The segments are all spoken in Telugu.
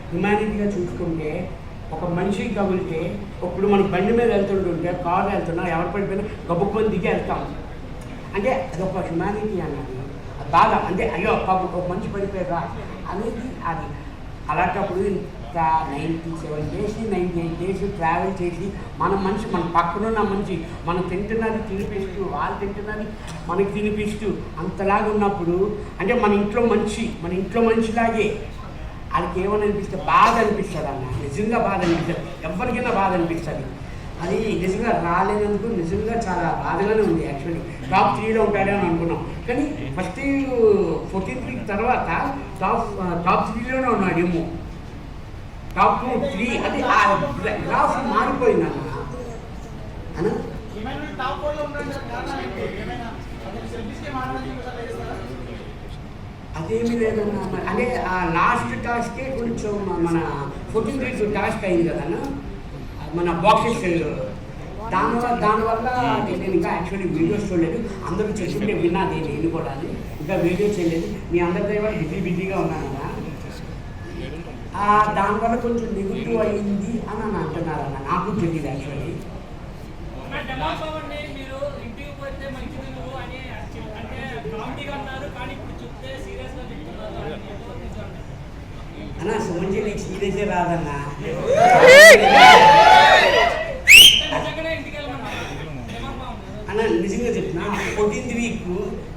హ్యుమానిటీగా చూసుకుంటే ఒక మనిషికి కబులితే ఇప్పుడు మనం బండి మీద వెళ్తుంటుంటే కారు వెళ్తున్నా ఎవరు పడిపోయినా గబుక్కొని దిగి వెళ్తాం. అంటే అదొక హ్యుమానిటీ అన్నది బాధ. అంటే అయ్యో ఒక మనిషి పడిపోయారా అనేది అది. అలాంటప్పుడు ఇంత 97 days 98 days ట్రావెల్ చేసి మన మనిషి మన పక్కనున్న మనిషి మనం తింటున్నది తినిపిస్తూ వాళ్ళు తింటున్నది మనకి తినిపిస్తూ అంతలాగా ఉన్నప్పుడు అంటే మన ఇంట్లో మనిషిలాగే వాళ్ళకి ఏమని అనిపిస్తే బాధ అనిపిస్తుంది అన్న. నిజంగా బాధ అనిపిస్తుంది, ఎవరికైనా బాధ అనిపిస్తుంది. అది నిజంగా రాలేనందుకు నిజంగా చాలా బాధగానే ఉంది. యాక్చువల్లీ టాప్ 3లో ఉంటాడని అనుకున్నాం, కానీ ఫస్ట్ 14th week తర్వాత టాప్ 3లోనే ఉన్నాడు ఏమో. టాప్ 2, 3 అది గ్రాఫ్ మారిపోయింది అన్న. అదేమీ లేదన్నా. అంటే ఆ లాస్ట్ టాస్కే కొంచెం మన 14th week టాస్క్ అయింది కదన్నా మన బాక్సెస్. దానివల్ల నేను ఇంకా యాక్చువల్లీ వీడియోస్ చూడలేదు. అందరూ చెప్తుంటే విన్నాది నేను కూడా, ఇంకా వీడియో చేయలేదు. మీ అందరి దగ్గర బిజీగా ఉన్నాను కదా, దానివల్ల కొంచెం నెగిటివ్ అయింది అని అంటున్నారన్న. నాకు తెలియదు యాక్చువల్లీ. అన్న సుమంజీ నీకు సీరియసే రాదన్నా. అన్న నిజంగా చెప్తున్నా, 14th week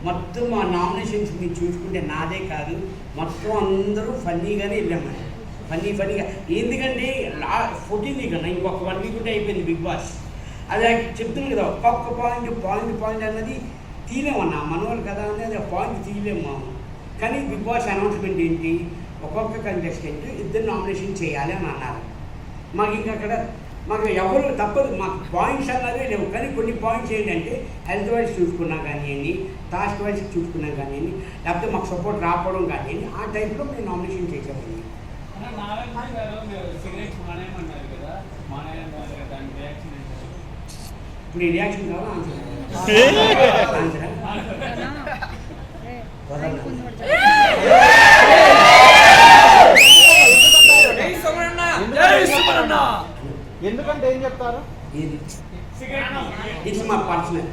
మొత్తం మా నామినేషన్స్ మీరు చూసుకుంటే నాదే కాదు మొత్తం అందరూ ఫన్నీగానే వెళ్ళామని. ఫన్నీగా ఎందుకంటే 14th week అన్న ఇంకొక 1 week ఉంటే అయిపోయింది బిగ్ బాస్. అది చెప్తున్నాను కదా, ఒక్కొక్క పాయింట్ అన్నది తీయలేమన్నా. మనవాళ్ళు కదా అనేది ఆ పాయింట్ తీయలేము మనం. కానీ బిగ్ బాస్ అనౌన్స్మెంట్ ఏంటి, ఒక్కొక్క కంటెస్టెంట్ 2 నామినేషన్ చేయాలి అని అన్నారు. మాకు ఇంకా అక్కడ మాకు ఎవరు తప్పదు, మాకు పాయింట్స్ అన్నదే లేవు. కానీ కొన్ని పాయింట్స్ ఏంటంటే హెల్త్ వైజ్ చూసుకున్నా కానివ్వండి, టాస్క్ వైజ్ చూసుకున్నా కానివ్వండి, లేకపోతే మాకు సపోర్ట్ రాకపోవడం కానివ్వండి, ఆ టైంలో మేము నామినేషన్ చేసేవాళ్ళం. ఇప్పుడు ఈ రియాక్షన్ కావాలా ఆన్సర్? ఎందుకంటే ఏం చెప్తారు? It's my personal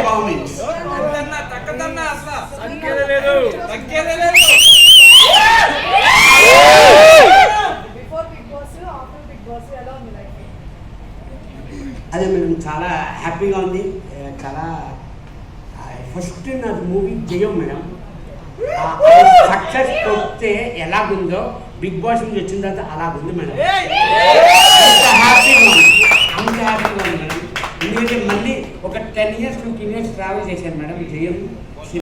comments. అదే మేడం చాలా హ్యాపీగా ఉంది. చాలా ఫస్ట్ నా మూవీ జయం మేడం. సక్సెస్ వస్తే ఎలాగుందో బిగ్ బాస్ నుంచి వచ్చిన తర్వాత అలాగుంది మేడం. అంత హ్యాపీగా ఉంది మేడం. ఎందుకంటే మళ్ళీ ఒక 10 years 15 years ట్రావెల్ చేశాను మేడం జయం.